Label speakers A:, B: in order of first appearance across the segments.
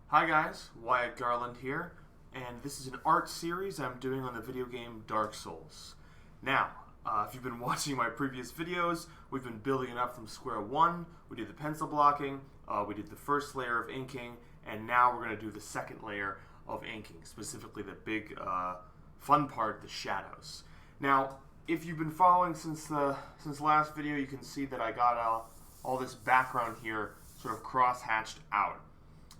A: Hi guys, Wyatt Garland here, and this is an art series I'm doing on the video game Dark Souls. Now, if you've been watching my previous videos, we've been building it up from square one. We did the pencil blocking, we did the first layer of inking, and now we're going to do the second layer of inking, specifically the big fun part, the shadows. Now, if you've been following since last video, you can see that I got all this background here sort of cross-hatched out.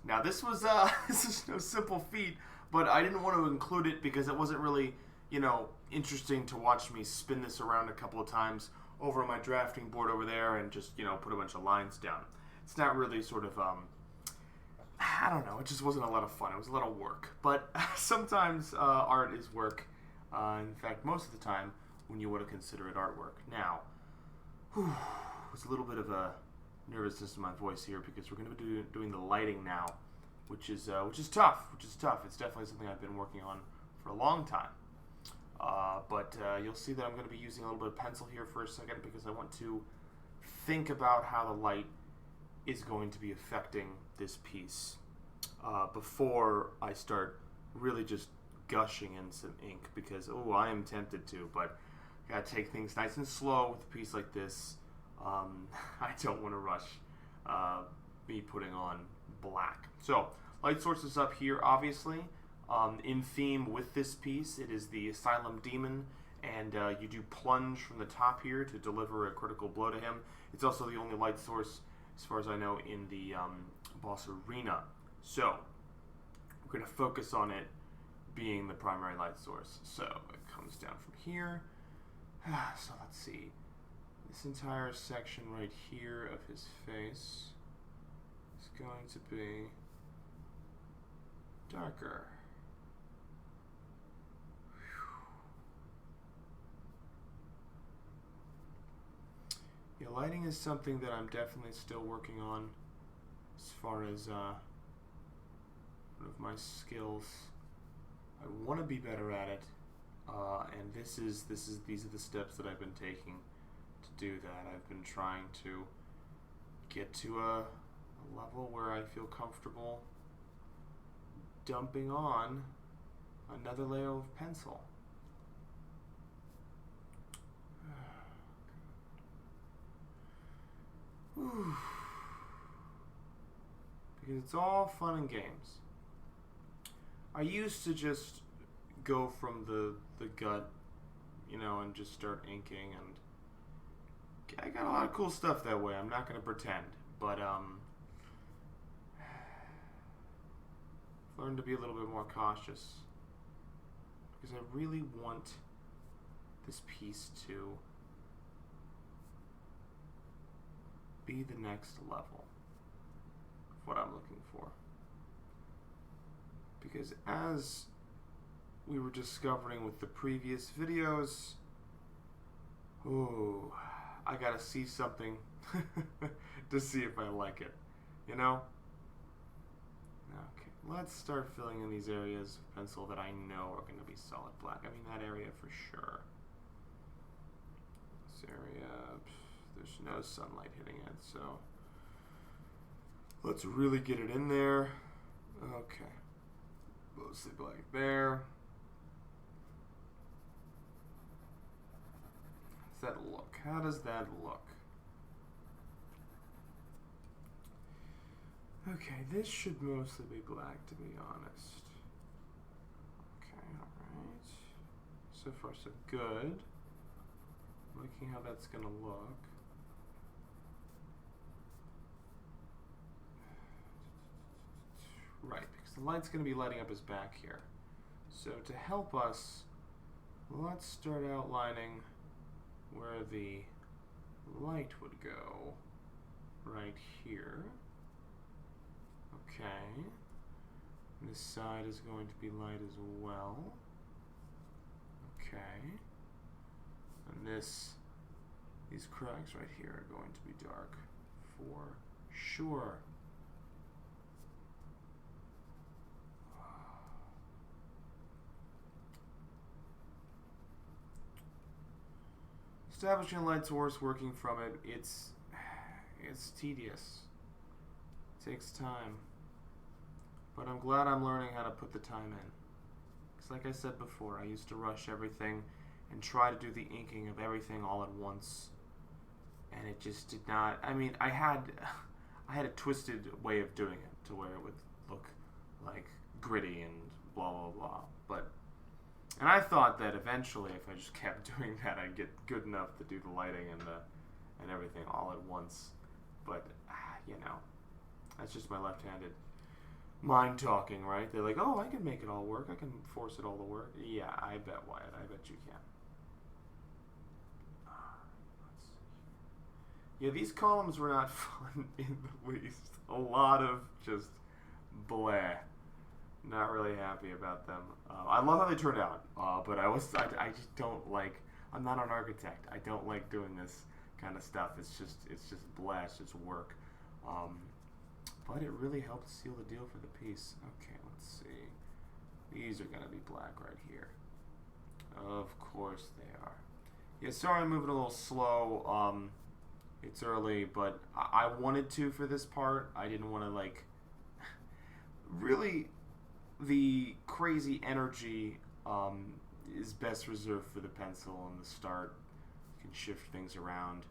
A: Now this was this is no simple feat, but I didn't want to include it because it wasn't really, interesting to watch me spin this around a couple of times over my drafting board over there and just, put a bunch of lines down. It's not really sort of, I don't know, it just wasn't a lot of fun. It was a lot of work. But sometimes art is work. In fact, most of the time when you want to consider it artwork. Now, it's a little bit of a nervousness in my voice here because we're going to be doing the lighting now, which is tough. It's definitely something I've been working on for a long time. But you'll see that I'm going to be using a little bit of pencil here for a second because I want to think about how the light is going to be affecting this piece before I start really just gushing in some ink because, I am tempted to, but I got to take things nice and slow with a piece like this. I don't want to rush me putting on black. So, light source is up here, obviously. In theme with this piece, it is the Asylum demon, and you do plunge from the top here to deliver a critical blow to him. It's also the only light source, as far as I know, in the boss arena. So, we're going to focus on it being the primary light source. So, it comes down from here. So, let's see. This entire section right here of his face is going to be darker. Yeah, lighting is something that I'm definitely still working on as far as one of my skills. I want to be better at it, and these are the steps that I've been taking to do that. I've been trying to get to a level where I feel comfortable dumping on another layer of pencil. Because it's all fun and games. I used to just go from the gut, and just start inking, and I got a lot of cool stuff that way. I'm not going to pretend, but learned to be a little bit more cautious because I really want this piece to be the next level of what I'm looking for. Because as we were discovering with the previous videos, I gotta see something to see if I like it, Okay, let's start filling in these areas of pencil that I know are going to be solid black. I mean, that area for sure. This area, there's no sunlight hitting it, so let's really get it in there. Okay, mostly black there. How's that look? How does that look? Okay, this should mostly be black, to be honest. Okay, alright. So far, so good. Looking how that's going to look. Right, because the light's going to be lighting up his back here. So to help us, let's start outlining where the light would go. Right here. Okay. This side is going to be light as well. Okay. And these cracks right here are going to be dark for sure. Establishing a light source, working from it, it's tedious. It takes time. But I'm glad I'm learning how to put the time in. Because like I said before, I used to rush everything and try to do the inking of everything all at once. And it just did not... I mean, I had a twisted way of doing it to where it would look like gritty and blah, blah, blah. But... And I thought that eventually, if I just kept doing that, I'd get good enough to do the lighting and everything all at once. But, you know, that's just my left-handed mind talking, right? They're like, oh, I can make it all work. I can force it all to work. Yeah, I bet, Wyatt. I bet you can. Yeah, these columns were not fun in the least. A lot of just bleh. Not really happy about them. I love how they turned out, but I just don't like. I'm not an architect. I don't like doing this kind of stuff. It's just bleh. It's just work. But it really helped seal the deal for the piece. Okay, let's see. These are gonna be black right here. Of course they are. Yeah, sorry I'm moving a little slow. It's early, but I wanted to for this part. I didn't want to like really. The crazy energy is best reserved for the pencil in the start. You can shift things around.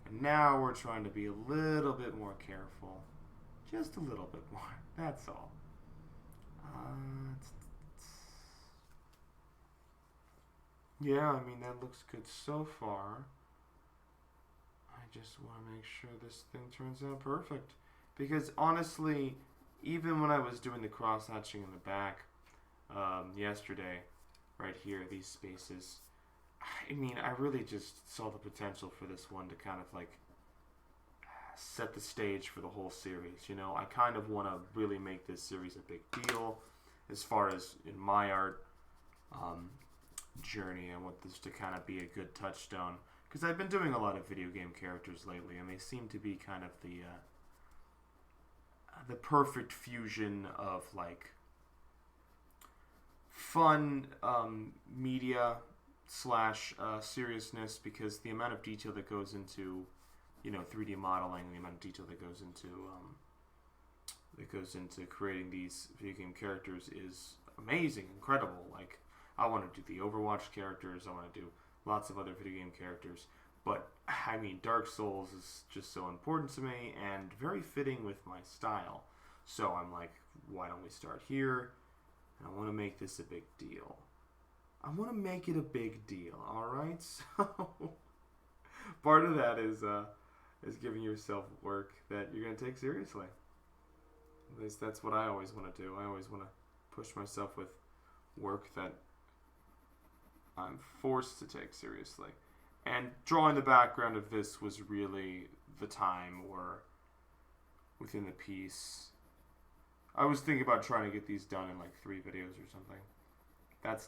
A: And now we're trying to be a little bit more careful. Just a little bit more. That's all. Yeah, I mean, that looks good so far. I just want to make sure this thing turns out perfect. Because honestly... Even when I was doing the cross-hatching in the back yesterday, right here, these spaces, I mean, I really just saw the potential for this one to kind of like set the stage for the whole series. You know, I kind of want to really make this series a big deal as far as in my art journey. I want this to kind of be a good touchstone because I've been doing a lot of video game characters lately, and they seem to be kind of the perfect fusion of like fun media slash seriousness, because the amount of detail that goes into 3D modeling, the amount of detail that goes into creating these video game characters is amazing, incredible. Like, I want to do the Overwatch characters, I want to do lots of other video game characters. But, I mean, Dark Souls is just so important to me and very fitting with my style. So I'm like, why don't we start here? And I want to make this a big deal. I want to make it a big deal, alright? So, part of that is giving yourself work that you're going to take seriously. At least that's what I always want to do. I always want to push myself with work that I'm forced to take seriously. And drawing the background of this was really the time or within the piece. I was thinking about trying to get these done in like 3 videos or something. That's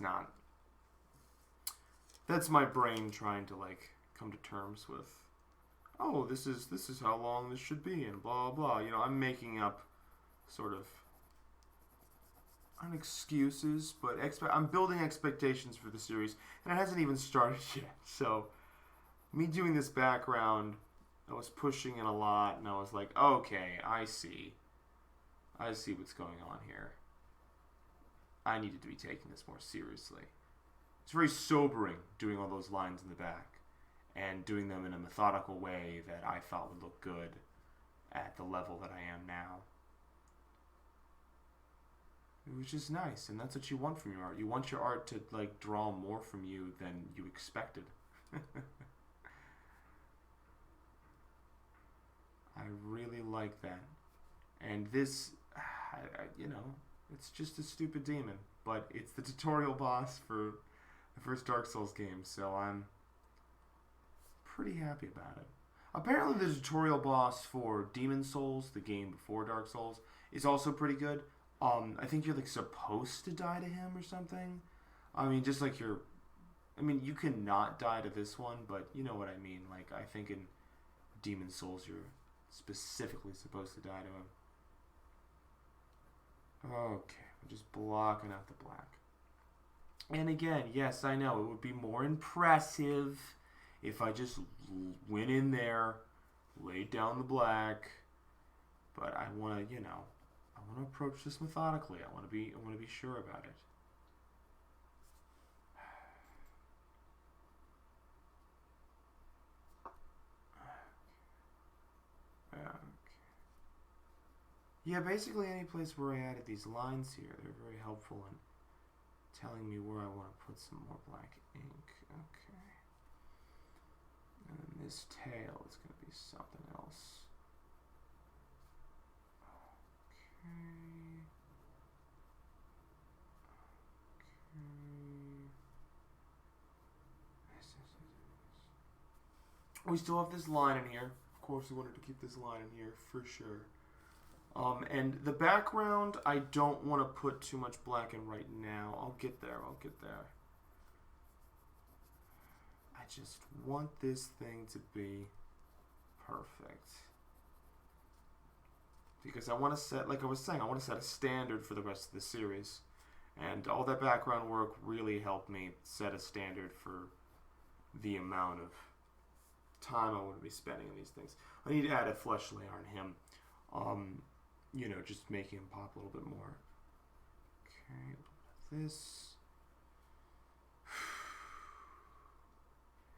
A: my brain trying to like come to terms with, oh, this is how long this should be and blah blah. You know, I'm making up sort of not excuses, but I'm building expectations for the series, and it hasn't even started yet. So me doing this background, I was pushing it a lot, and I was like, okay, I see what's going on here. I needed to be taking this more seriously. It's very sobering doing all those lines in the back and doing them in a methodical way that I thought would look good at the level that I am now. It was just nice, and that's what you want from your art. You want your art to like draw more from you than you expected. I really like that. And this, it's just a stupid demon, but it's the tutorial boss for the first Dark Souls game, so I'm pretty happy about it. Apparently the tutorial boss for Demon Souls, the game before Dark Souls, is also pretty good. I think you're like supposed to die to him or something. I mean, just like you can not die to this one, but you know what I mean. Like, I think in Demon Souls you're specifically supposed to die to him. Okay, we're just blocking out the black. And again, yes, I know, it would be more impressive if I just went in there, laid down the black, but I want to want to approach this methodically. I want to be sure about it. Okay. Yeah, basically any place where I added these lines here, they're very helpful in telling me where I want to put some more black ink. Okay. And then this tail is going to be something else. Okay. We still have this line in here. Of course, we wanted to keep this line in here for sure. And the background, I don't want to put too much black in right now. I'll get there. I just want this thing to be perfect. Because I want to set, like I was saying, I want to set a standard for the rest of the series. And all that background work really helped me set a standard for the amount of time I want to be spending on these things. I need to add a flesh layer on him. You know, just making him pop a little bit more. Okay, a little bit of this.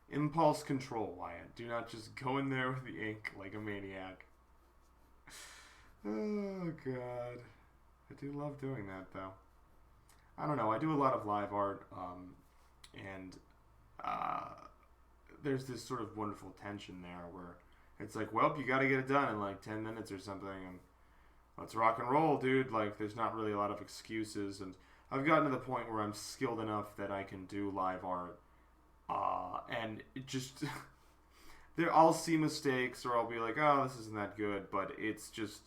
A: Impulse control, Wyatt. Do not just go in there with the ink like a maniac. Oh, God. I do love doing that, though. I don't know. I do a lot of live art, and there's this sort of wonderful tension there where it's like, well, you got to get it done in like 10 minutes or something, and let's rock and roll, dude. Like, there's not really a lot of excuses, and I've gotten to the point where I'm skilled enough that I can do live art, and it just I'll see mistakes, or I'll be like, oh, this isn't that good, but it's just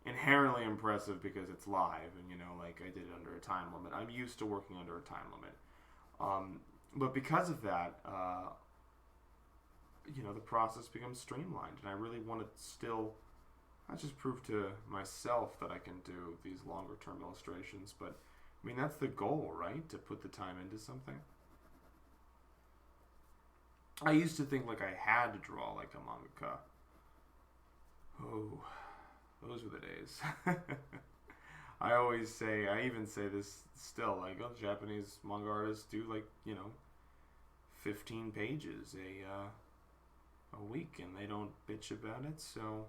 A: inherently impressive because it's live, and you know, like, I did it under a time limit. I'm used to working under a time limit, but because of that, you know, the process becomes streamlined, and I really want to still not just prove to myself that I can do these longer term illustrations, but I mean, that's the goal, right? To put the time into something. I used to think like I had to draw like a mangaka. Oh, those were the days. I even say this still, like, oh, Japanese manga artists do like, you know, 15 pages a week, and they don't bitch about it, so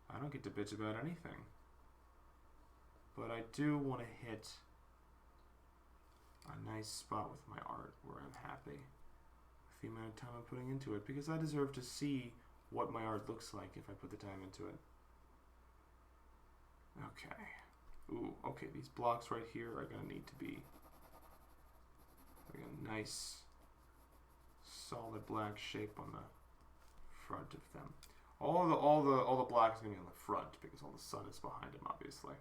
A: I don't get to bitch about anything. But I do want to hit a nice spot with my art where I'm happy with the amount of time I'm putting into it, because I deserve to see what my art looks like if I put the time into it. Okay. Ooh, okay, these blocks right here are going to need to be like a nice solid black shape on the front of them. All the black is going to be on the front because all the sun is behind him, obviously.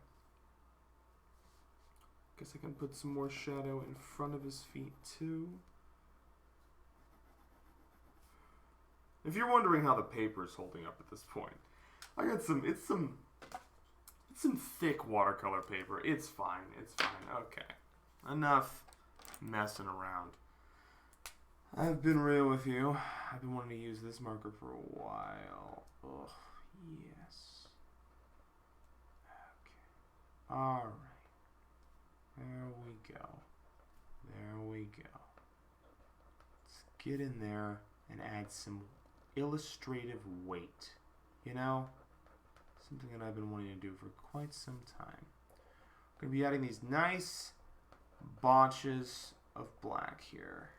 A: Guess I can put some more shadow in front of his feet too. If you're wondering how the paper is holding up at this point, I got it's some thick watercolor paper. It's fine. Okay. Enough messing around. I've been real with you. I've been wanting to use this marker for a while. Ugh, yes. Okay. Alright. There we go. Let's get in there and add some illustrative weight. You know? Something that I've been wanting to do for quite some time. I'm going to be adding these nice botches of black here.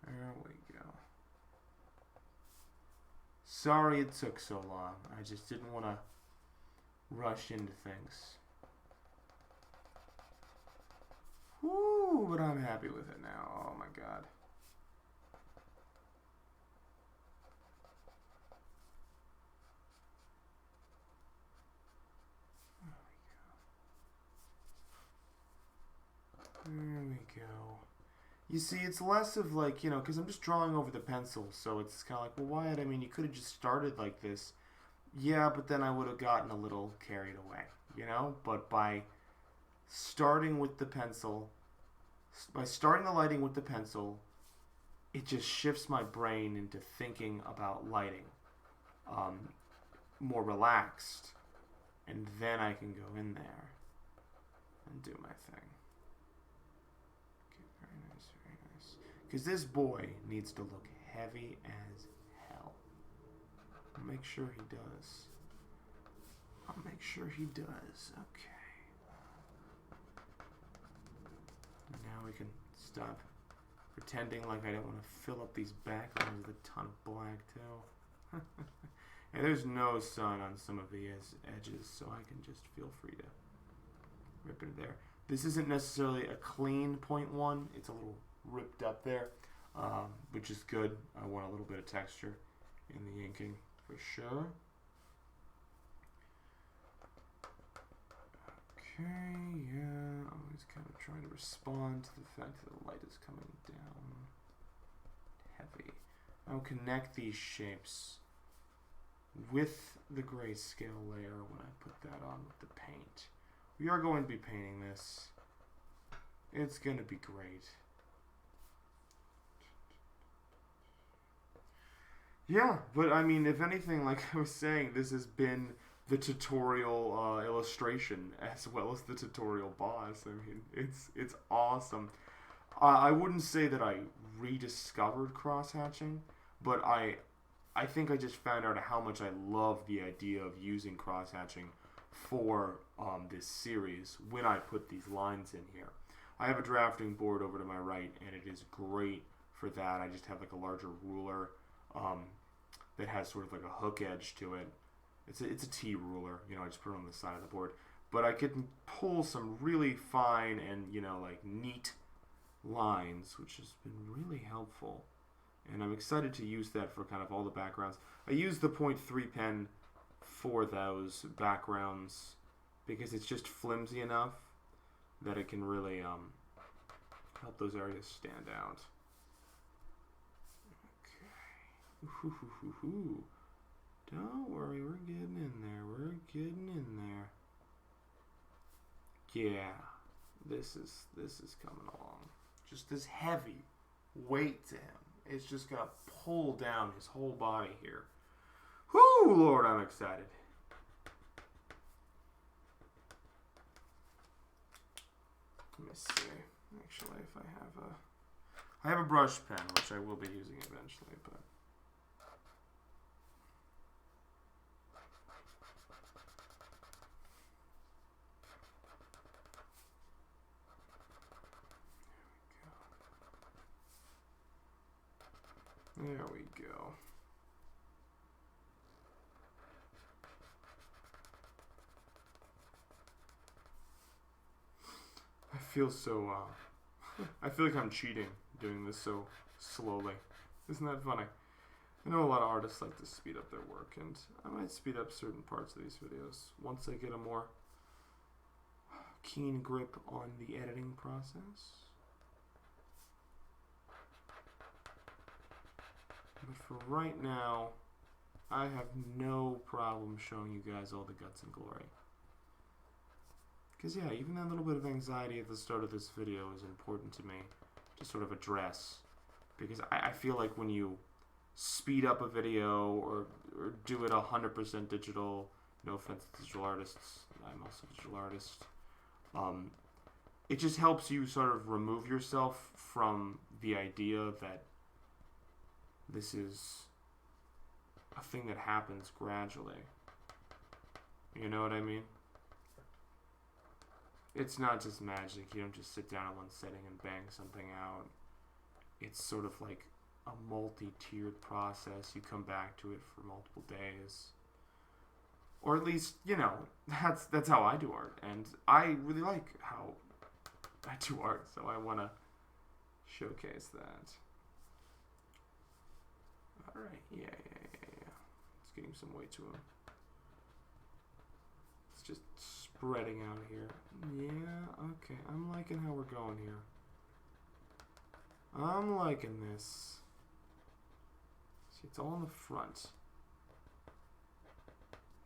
A: There we go. Sorry it took so long. I just didn't want to rush into things. Woo, but I'm happy with it now. Oh my god. There we go. You see, it's less of like, you know, because I'm just drawing over the pencil, so it's kind of like, well, Wyatt, I mean, you could have just started like this. Yeah, but then I would have gotten a little carried away, you know? But by starting with the pencil, by starting the lighting with the pencil, it just shifts my brain into thinking about lighting, more relaxed, and then I can go in there and do my thing. Okay, very nice, very nice. Because this boy needs to look heavy as hell. I'll make sure he does. I'll make sure he does. Okay. Now we can stop pretending like I don't want to fill up these backgrounds with a ton of black too. And there's no sun on some of the edges, so I can just feel free to rip it there. This isn't necessarily a clean 0.1. It's a little ripped up there, which is good. I want a little bit of texture in the inking for sure. Okay, yeah, always kind of trying to respond to the fact that the light is coming down heavy. I'll connect these shapes with the grayscale layer when I put that on with the paint. We are going to be painting this. It's going to be great. Yeah, but I mean, if anything, like I was saying, this has been the tutorial illustration as well as the tutorial boss. I mean, it's awesome. I wouldn't say that I rediscovered cross-hatching, but I think I just found out how much I love the idea of using cross-hatching for this series when I put these lines in here. I have a drafting board over to my right, and it is great for that. I just have like a larger ruler that has sort of like a hook edge to it. It's a T ruler, you know, I just put it on the side of the board. But I can pull some really fine and, you know, like neat lines, which has been really helpful. And I'm excited to use that for kind of all the backgrounds. I use the 0.3 pen for those backgrounds because it's just flimsy enough that it can really help those areas stand out. Okay. Ooh. Don't worry, we're getting in there. We're getting in there. Yeah, this is coming along. Just this heavy weight to him. It's just gonna pull down his whole body here. Whoo, Lord, I'm excited. Let me see. Actually, if I have a brush pen, which I will be using eventually, but. There we go. I feel so, I feel like I'm cheating doing this so slowly. Isn't that funny? I know a lot of artists like to speed up their work, and I might speed up certain parts of these videos once I get a more keen grip on the editing process. But for right now, I have no problem showing you guys all the guts and glory. Because yeah, even that little bit of anxiety at the start of this video is important to me to sort of address. Because I feel like when you speed up a video or do it 100% digital, no offense to digital artists, I'm also a digital artist, it just helps you sort of remove yourself from the idea that this is a thing that happens gradually. You know what I mean? It's not just magic. You don't just sit down in one setting and bang something out. It's sort of like a multi-tiered process. You come back to it for multiple days. Or at least, you know, that's how I do art. And I really like how I do art, so I want to showcase that. Alright, yeah. It's getting some weight to him. It's just spreading out here. Yeah, okay. I'm liking how we're going here. I'm liking this. See, it's all in the front.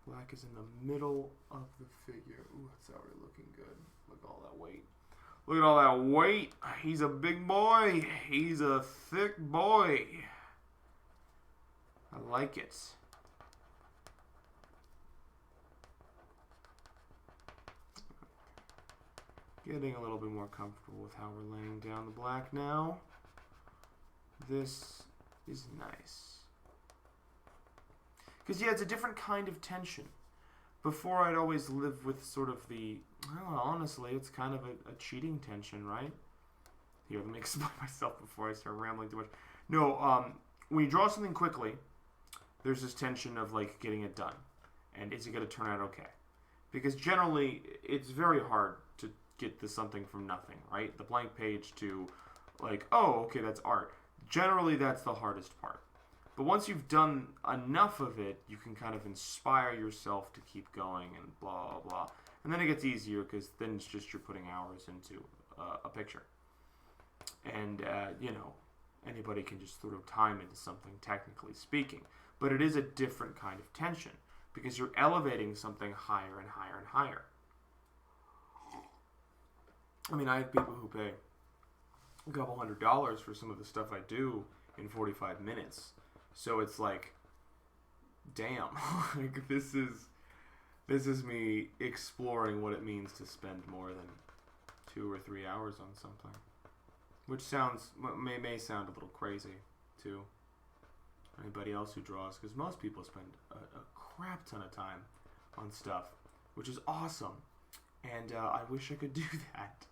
A: Black is in the middle of the figure. Ooh, that's already looking good. Look at all that weight. Look at all that weight. He's a big boy. He's a thick boy. I like it. Getting a little bit more comfortable with how we're laying down the black now. This is nice. Because, yeah, it's a different kind of tension. Before, I'd always live with sort of the, well, honestly, it's kind of a cheating tension, right? Here, let me explain myself before I start rambling too much. No, when you draw something quickly, there's this tension of, like, getting it done. And is it going to turn out okay? Because generally, it's very hard to get this something from nothing, right? The blank page to, like, oh, okay, that's art. Generally, that's the hardest part. But once you've done enough of it, you can kind of inspire yourself to keep going and blah, blah, blah. And then it gets easier because then it's just you're putting hours into a picture. And, you know, anybody can just sort of time into something, technically speaking. But it is a different kind of tension because you're elevating something higher and higher and higher. I mean, I have people who pay a couple $100 for some of the stuff I do in 45 minutes. So it's like, damn, like this is me exploring what it means to spend more than 2 or 3 hours on something, which may sound a little crazy to anybody else who draws, because most people spend a crap ton of time on stuff, which is awesome, and I wish I could do that.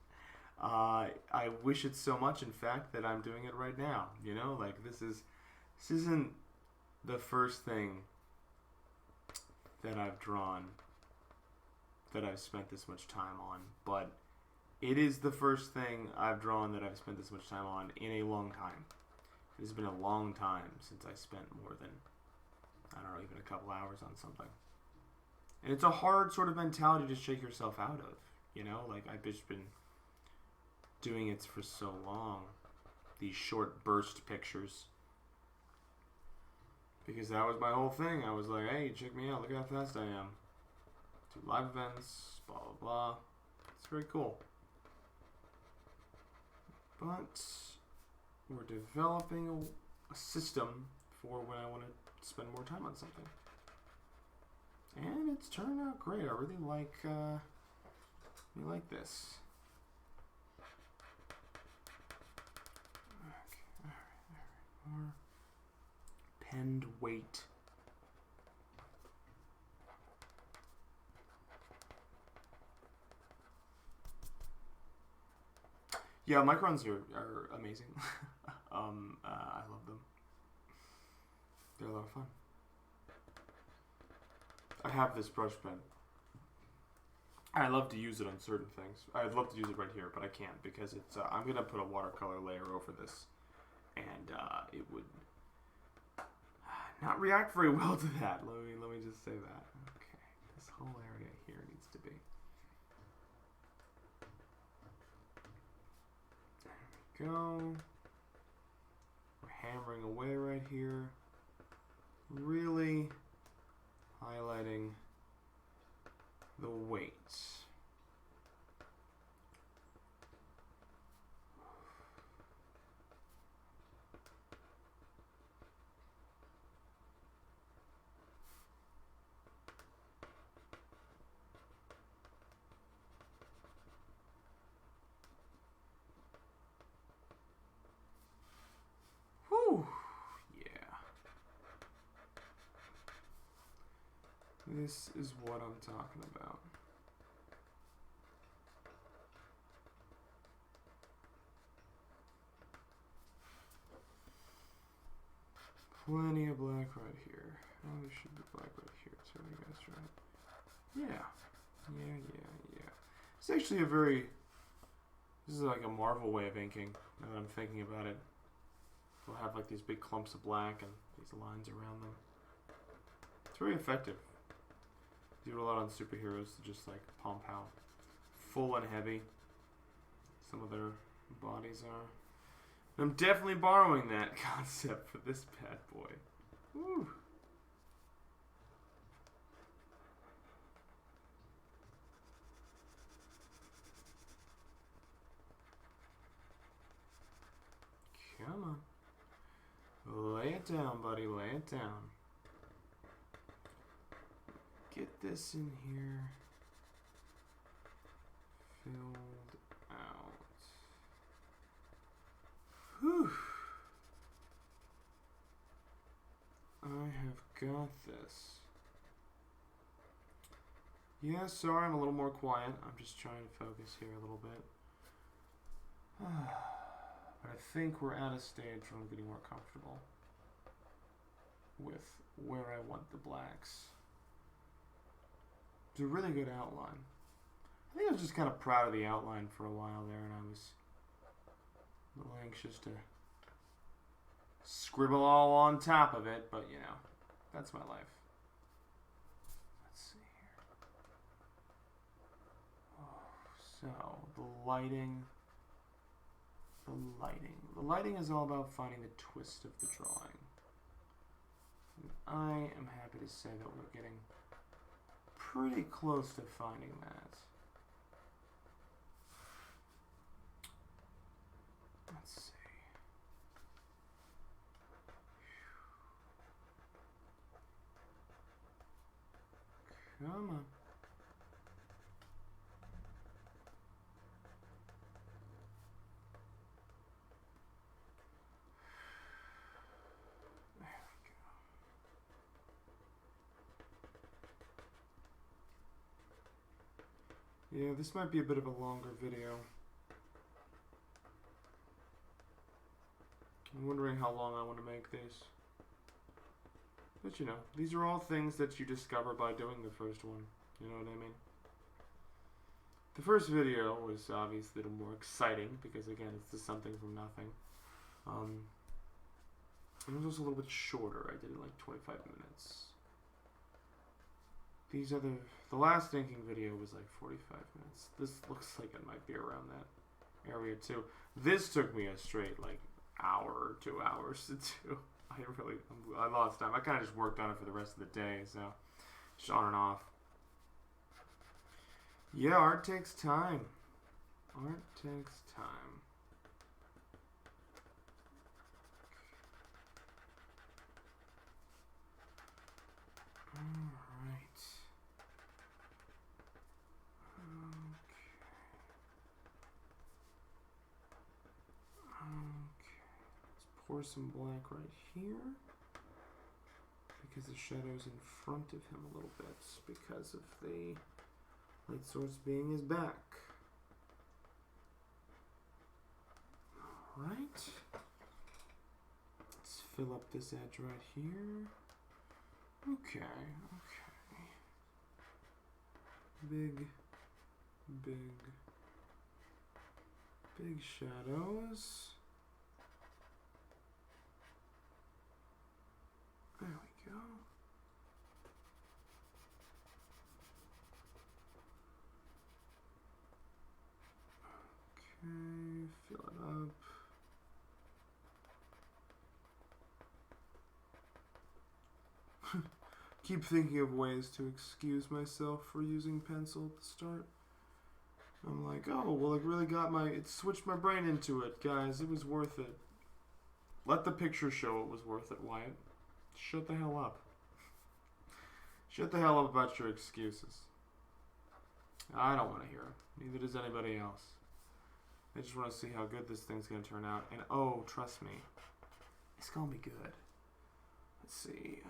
A: I wish it so much, in fact, that I'm doing it right now. You know, like this isn't the first thing that I've drawn that I've spent this much time on, but it is the first thing I've drawn that I've spent this much time on in a long time. It has been a long time since I spent more than, I don't know, even a couple hours on something. And it's a hard sort of mentality to shake yourself out of, you know? Like, I've just been doing it for so long, these short burst pictures, because that was my whole thing. I was like, hey, check me out, look how fast I am. Do live events, blah, blah, blah. It's very cool. But we're developing a system for when I want to spend more time on something. And it's turned out great. I really like this. More penned weight. Yeah, microns are amazing. I love them. They're a lot of fun. I have this brush pen. I love to use it on certain things. I'd love to use it right here, but I can't because it's. I'm gonna put a watercolor layer over this, and it would not react very well to that. Let me just say that. Okay, this whole area here needs to be. There we go. We're hammering away right here. Really highlighting the weights. Whew. Yeah. This is what I'm talking about. Plenty of black right here. Oh, there should be black right here too, I guess, right? Yeah. It's actually this is like a Marvel way of inking, now that I'm thinking about it. They'll have like these big clumps of black and these lines around them. It's very effective. Do it a lot on superheroes to just like pump how full and heavy some of their bodies are. I'm definitely borrowing that concept for this bad boy. Woo. it down, buddy. Lay it down. Get this in here. Filled out. Whew. I have got this. Yeah, sorry, I'm a little more quiet. I'm just trying to focus here a little bit. But I think we're at a stage where I'm getting more comfortable with where I want the blacks. It's a really good outline. I think I was just kind of proud of the outline for a while there, and I was a little anxious to scribble all on top of it, but you know, that's my life. Let's see here. Oh, so, the lighting. The lighting is all about finding the twist of the drawing. And I am happy to say that we're getting pretty close to finding that. Let's see. Come on. Yeah, this might be a bit of a longer video. I'm wondering how long I want to make this. But you know, these are all things that you discover by doing the first one. You know what I mean? The first video was obviously a little more exciting because again, it's just something from nothing. It was also a little bit shorter. I did it like 25 minutes. These other, the last inking video was like 45 minutes. This looks like it might be around that area too. This took me a straight like hour or 2 hours to do. I lost time. I kind of just worked on it for the rest of the day, so just on and off. Yeah, art takes time. Art takes time. Alright. Let's pour some black right here. Because the shadow's in front of him a little bit. Because of the light source being his back. Alright. Let's fill up this edge right here. Okay. Big shadows. There we go. Okay, fill it up. Keep thinking of ways to excuse myself for using pencil at the start. I'm like, oh, well, it really it switched my brain into it, guys. It was worth it. Let the picture show it was worth it, Wyatt. Shut the hell up. Shut the hell up about your excuses. I don't want to hear them. Neither does anybody else. I just want to see how good this thing's going to turn out. And, oh, trust me, it's going to be good. Let's see.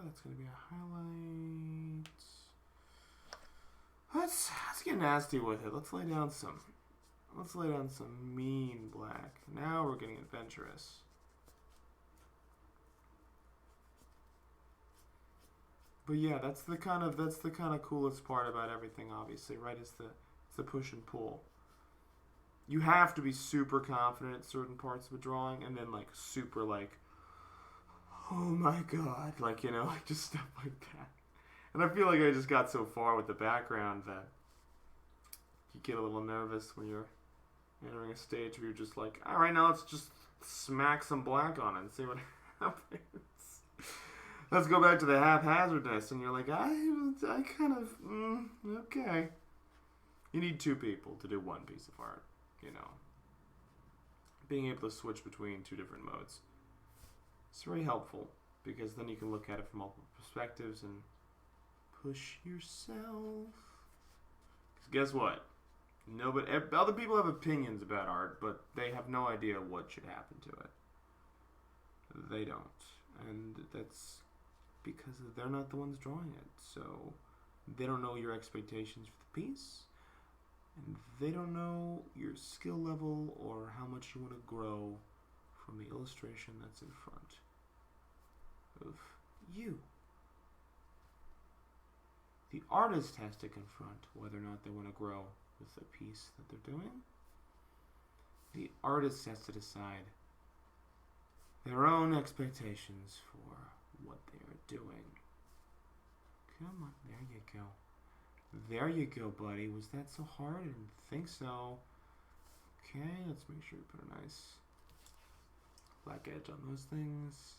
A: That's going to be a highlight. Let's get nasty with it. Let's lay down some mean black. Now we're getting adventurous. But yeah, that's the kind of coolest part about everything, obviously, right? It's the push and pull. You have to be super confident at certain parts of a drawing, and then like super like, oh my god, like, you know, like just stuff like that. And I feel like I just got so far with the background that you get a little nervous when you're entering a stage where you're just like, all right, now let's just smack some black on it and see what happens. Let's go back to the haphazardness, and you're like, I kind of, okay. You need two people to do one piece of art, you know. Being able to switch between two different modes It's very helpful because then you can look at it from multiple perspectives and push yourself. Because guess what? Nobody, other people have opinions about art, but they have no idea what should happen to it. They don't. And that's because they're not the ones drawing it. So they don't know your expectations for the piece. And they don't know your skill level or how much you want to grow from the illustration that's in front of you. The artist has to confront whether or not they want to grow with the piece that they're doing. The artist has to decide their own expectations for what they are doing. Come on, there you go. There you go, buddy. Was that so hard? I didn't think so. Okay, let's make sure we put a nice black edge on those things.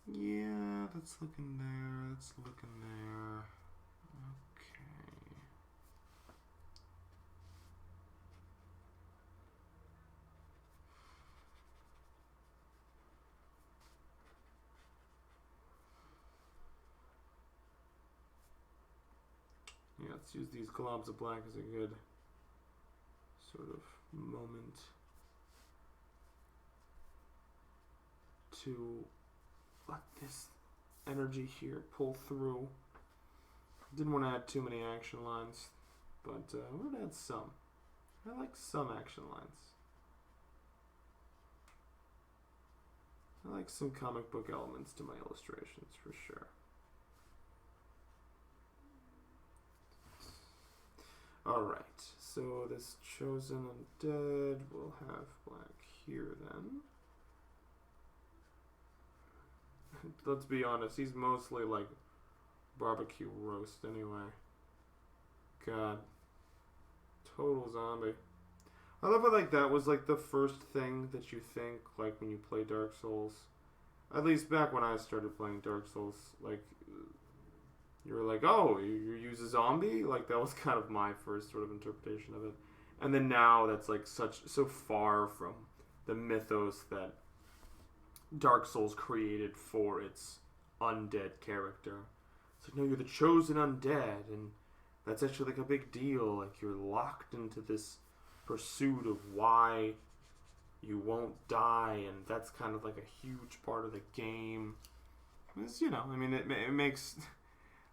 A: Yeah, that's looking there. That's looking there. Okay. Yeah, let's use these globs of black as a good sort of moment to let this energy here pull through. Didn't want to add too many action lines, but we're going to add some. I like some action lines. I like some comic book elements to my illustrations for sure. Alright, so this chosen undead will have black here then. Let's be honest, he's mostly like barbecue roast anyway. God. Total zombie. I love how like that was like the first thing that you think like when you play Dark Souls. At least back when I started playing Dark Souls, like you were like, oh, you use a zombie? Like that was kind of my first sort of interpretation of it. And then now that's like so far from the mythos that Dark Souls created for its undead character. It's like, no, you're the chosen undead, and that's actually like a big deal. Like you're locked into this pursuit of why you won't die, and that's kind of like a huge part of the game. It's, you know, I mean, it makes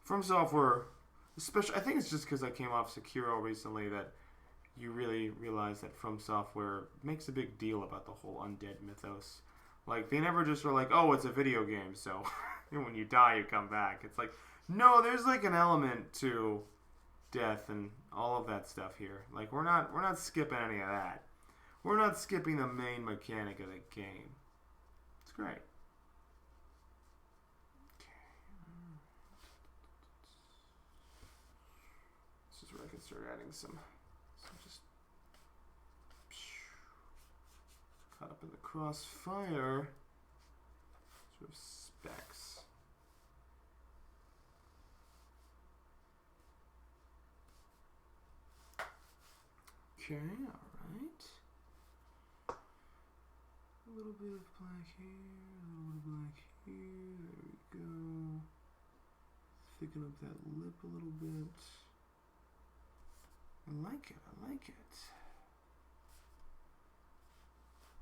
A: From Software, especially, I think it's just because I came off Sekiro recently that you really realize that From Software makes a big deal about the whole undead mythos. Like, they never just are like, oh, it's a video game, so when you die, you come back. It's like, no, there's like an element to death and all of that stuff here. Like, we're not skipping any of that. We're not skipping the main mechanic of the game. It's great. This is where I can start adding some just caught up in the crossfire sort of specs. Okay, alright. A little bit of black here, a little bit of black here, there we go. Thicken up that lip a little bit. I like it, I like it.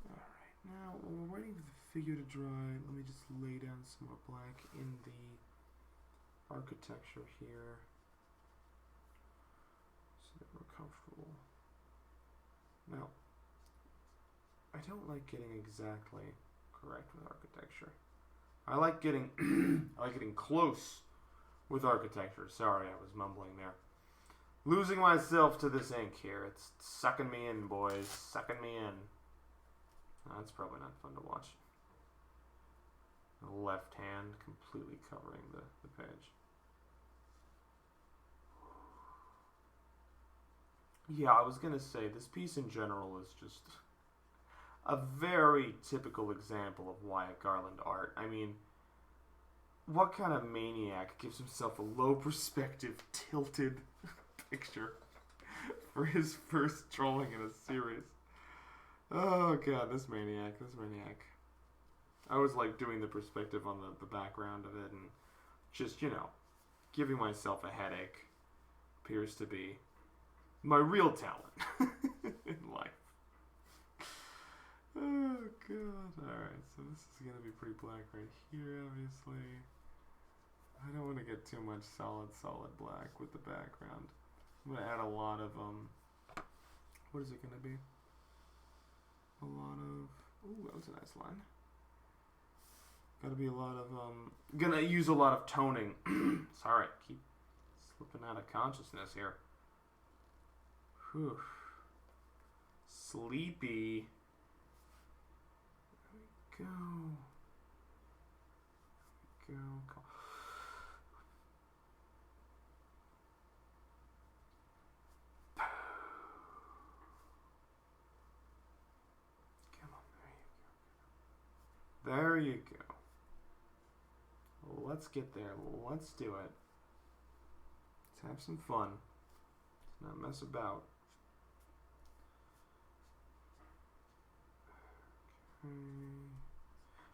A: Alright, now while we're waiting for the figure to dry, let me just lay down some more black in the architecture here so that we're comfortable. Now, I don't like getting exactly correct with architecture. I like getting I like getting close with architecture. Sorry, I was mumbling there. Losing myself to this ink here. It's sucking me in, boys. Sucking me in. Oh, that's probably not fun to watch. The left hand completely covering the page. Yeah, I was going to say, this piece in general is just a very typical example of Wyatt Garland art. I mean, what kind of maniac gives himself a low perspective, tilted picture for his first drawing in a series? Oh god, this maniac. I was like doing the perspective on the background of it and just, you know, giving myself a headache appears to be my real talent in life. Oh, God. Alright, so this is going to be pretty black right here, obviously. I don't want to get too much solid black with the background. I'm going to add a lot of, what is it going to be? A lot of, ooh, that was a nice line. Gotta be a lot of, gonna use a lot of toning. Sorry, keep slipping out of consciousness here. Whew. Sleepy. There we go. There we go. Come on, there you go. Let's get there. Let's do it. Let's have some fun. Let's not mess about. Okay.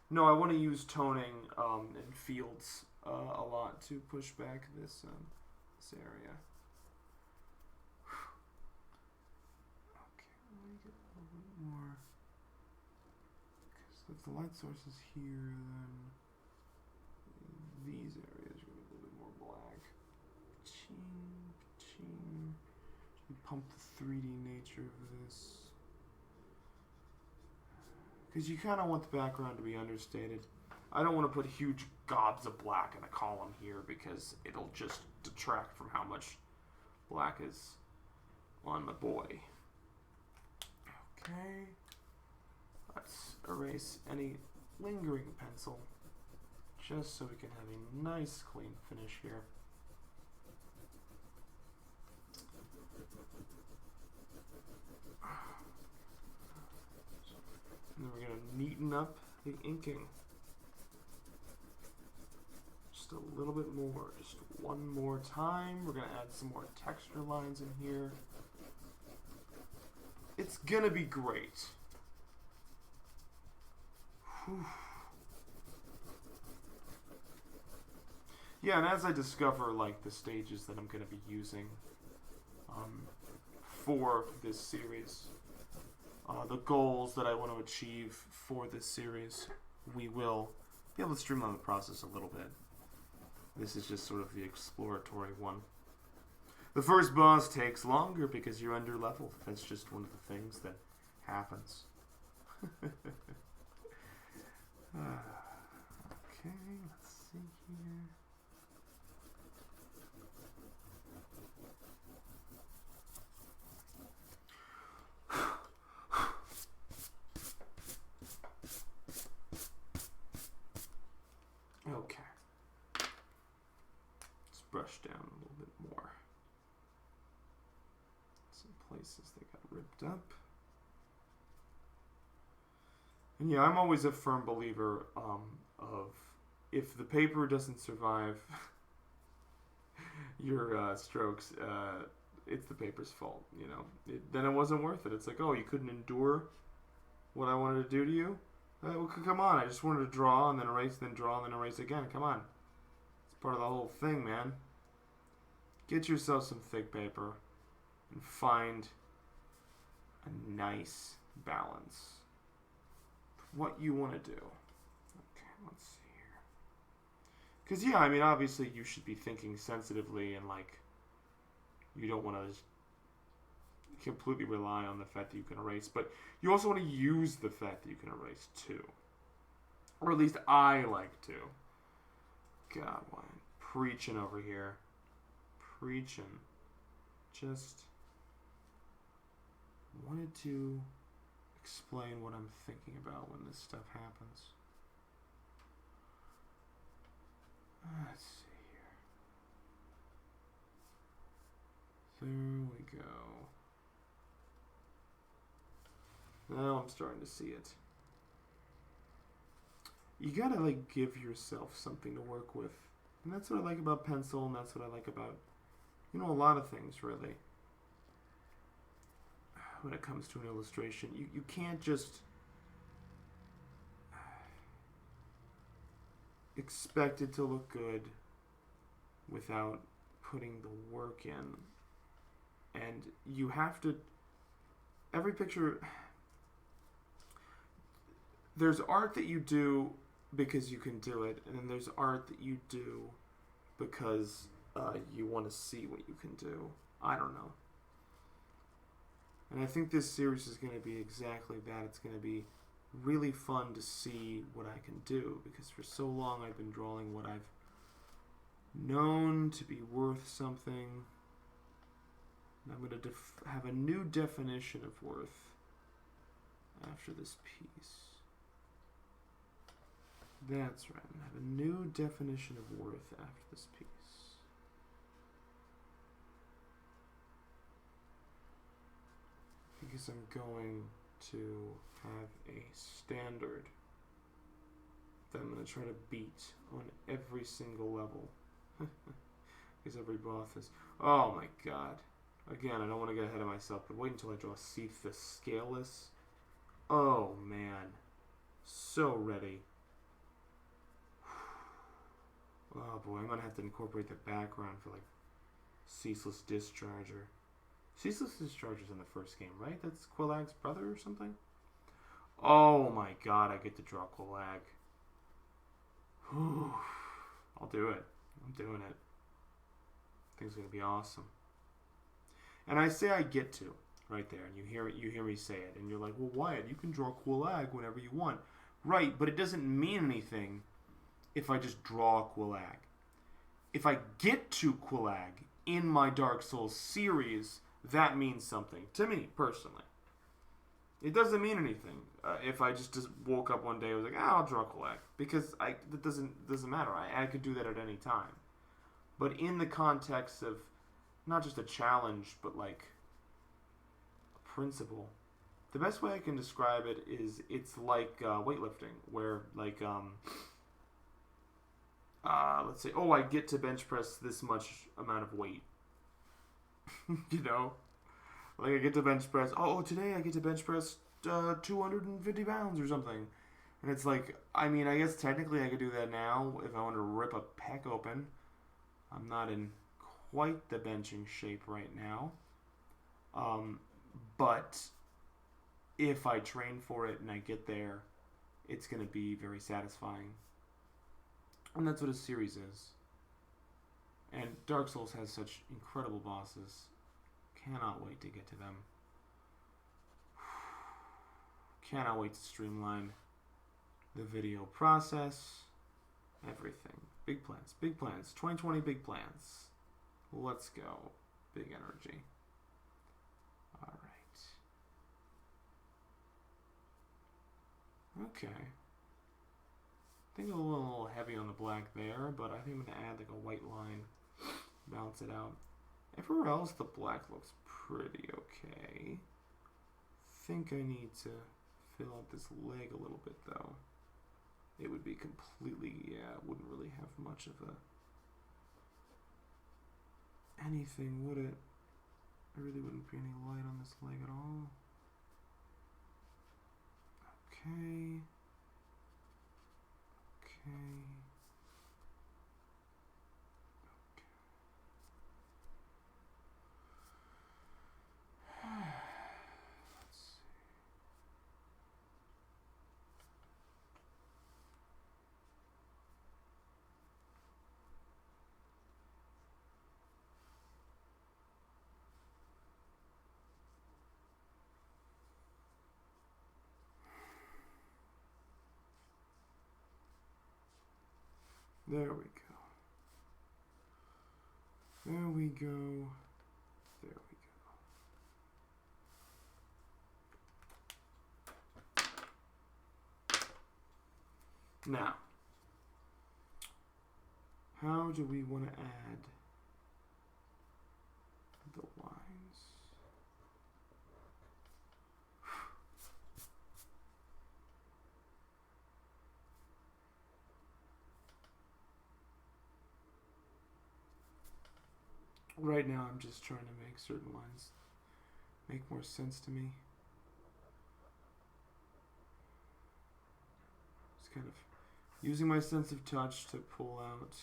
A: No, I want to use toning in fields a lot to push back this area. Okay, let me get a little bit more. Because if the light source is here, then these areas are going to be a little bit more black. Ching, ching. Pump the 3D nature of this. Because you kind of want the background to be understated. I don't want to put huge gobs of black in a column here because it'll just detract from how much black is on my boy. Okay. Let's erase any lingering pencil. Just so we can have a nice clean finish here. And then we're going to neaten up the inking. Just a little bit more. Just one more time. We're going to add some more texture lines in here. It's going to be great. Whew. Yeah, and as I discover like the stages that I'm going to be using for this series, the goals that I want to achieve for this series, we will be able to streamline the process a little bit. This is just sort of the exploratory one. The first boss takes longer because you're under leveled. That's just one of the things that happens. Okay, let's see here. Okay. Let's brush down a little bit more. Some places that got ripped up. And yeah, I'm always a firm believer of if the paper doesn't survive your strokes, it's the paper's fault. You know, then it wasn't worth it. It's like, oh, you couldn't endure what I wanted to do to you? Well, come on, I just wanted to draw and then erase, then draw and then erase again. Come on. It's part of the whole thing, man. Get yourself some thick paper and find a nice balance. What you want to do. Okay, let's see here. Because, yeah, I mean, obviously you should be thinking sensitively and, like, you don't want to just completely rely on the fact that you can erase, but you also want to use the fact that you can erase too, or at least I like to. God, why I'm preaching over here, preaching. Just wanted to explain what I'm thinking about when this stuff happens. Let's see here. There we go. Now I'm starting to see it. You gotta, like, give yourself something to work with. And that's what I like about pencil, and that's what I like about, you know, a lot of things, really. When it comes to an illustration, you can't just expect it to look good without putting the work in. And you have to... Every picture... There's art that you do because you can do it, and then there's art that you do because you want to see what you can do. I don't know. And I think this series is going to be exactly that. It's going to be really fun to see what I can do, because for so long I've been drawing what I've known to be worth something. And I'm going to have a new definition of worth after this piece. That's right. I'm going to have a new definition of worth after this piece. Because I'm going to have a standard that I'm going to try to beat on every single level. Because every boss is... Oh my god. Again, I don't want to get ahead of myself, but wait until I draw Seath the Scaleless. Oh man. So ready. Oh boy, I'm going to have to incorporate the background for like Ceaseless Discharger. Ceaseless Discharger's in the first game, right? That's Quillag's brother or something? Oh my god, I get to draw Quillag. I'll do it. I'm doing it. I think it's going to be awesome. And I say I get to, right there, and you hear me say it, and you're like, well, Wyatt, you can draw Quillag whenever you want. Right, but it doesn't mean anything if I just draw Quillag. If I get to Quillag in my Dark Souls series, that means something to me personally. It doesn't mean anything if I just woke up one day and was like, I'll draw Quillag, because that doesn't matter. I could do that at any time. But in the context of not just a challenge, but like a principle, the best way I can describe it is it's like weightlifting, where like let's say, I get to bench press this much amount of weight. You know, like I get to bench press. Today I get to bench press 250 pounds or something, and it's like, I mean, I guess technically I could do that now if I want to rip a pec open. I'm not in quite the benching shape right now, but if I train for it and I get there, it's going to be very satisfying, and that's what a series is. And Dark Souls has such incredible bosses. Cannot wait to get to them. Cannot wait to streamline the video process. Everything. Big plans. Big plans. 2020 big plans. Let's go. Big energy. Alright. Okay. I think a little heavy on the black there, but I think I'm going to add like a white line. Balance it out. Everywhere else, the black looks pretty okay. Think I need to fill out this leg a little bit, though. It would be completely, it wouldn't really have much of anything, would it? There really wouldn't be any light on this leg at all. Okay. Okay. There we go. There we go. There we go. Now, how do we want to add the lines? Right now, I'm just trying to make certain lines make more sense to me. Just kind of Using my sense of touch to pull out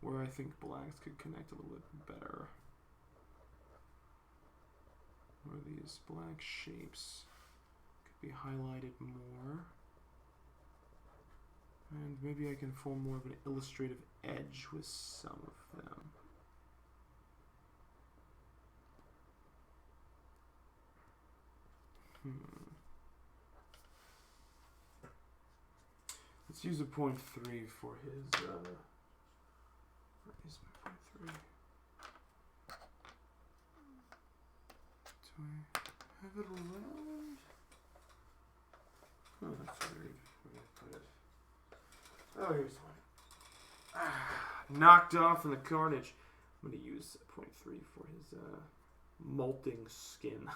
A: where I think blacks could connect a little bit better. Where these black shapes could be highlighted more. And maybe I can form more of an illustrative edge with some of them. Let's use a 0.3 for his, where is my 0.3? Do I have it around? Oh, that's weird. Where did I put it? Oh, here's one. Knocked off in the carnage. I'm going to use 0.3 for his, molting skin.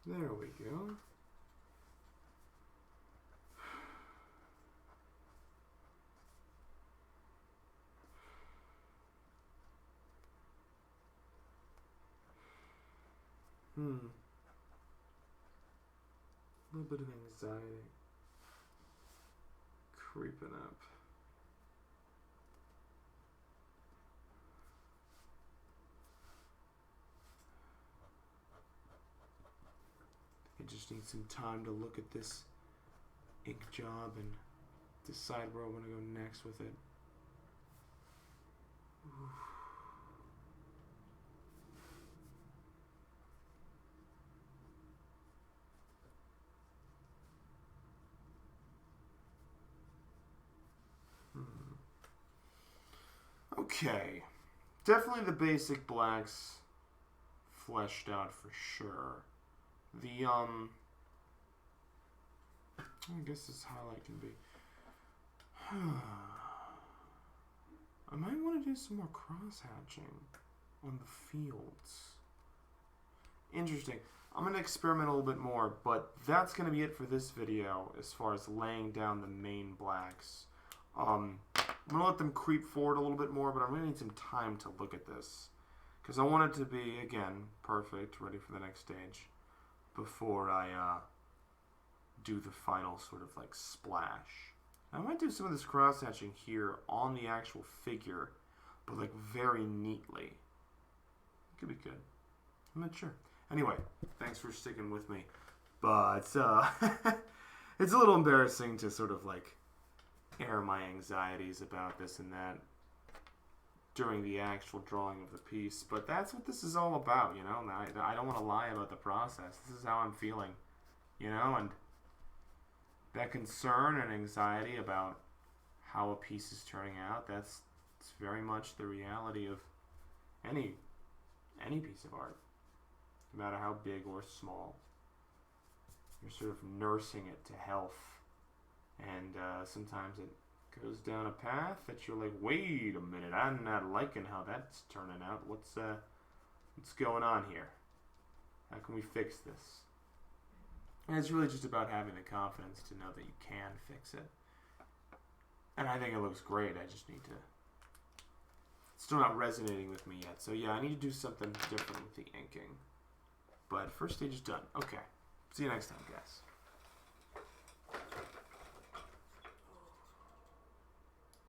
A: There we go. A little bit of anxiety creeping up. I just need some time to look at this ink job and decide where I want to go next with it. Okay, definitely the basic blacks fleshed out for sure. The, I guess this highlight can be, I might want to do some more cross-hatching on the fields. Interesting. I'm going to experiment a little bit more, but that's going to be it for this video as far as laying down the main blacks. I'm going to let them creep forward a little bit more, but I'm going to need some time to look at this. Because I want it to be, again, perfect, ready for the next stage, before I do the final sort of like splash. I might do some of this cross-hatching here on the actual figure, but like very neatly. It could be good. I'm not sure. Anyway, thanks for sticking with me. But it's a little embarrassing to sort of like air my anxieties about this and that during the actual drawing of the piece. But that's what this is all about, you know? I don't want to lie about the process. This is how I'm feeling, you know? And that concern and anxiety about how a piece is turning out, it's very much the reality of any piece of art, no matter how big or small. You're sort of nursing it to health, and sometimes it goes down a path that you're like, wait a minute, I'm not liking how that's turning out. What's going on here? How can we fix this? And it's really just about having the confidence to know that you can fix it. And I think it looks great. I just need to... It's still not resonating with me yet. So yeah, I need to do something different with the inking. But first stage is done. Okay. See you next time, guys.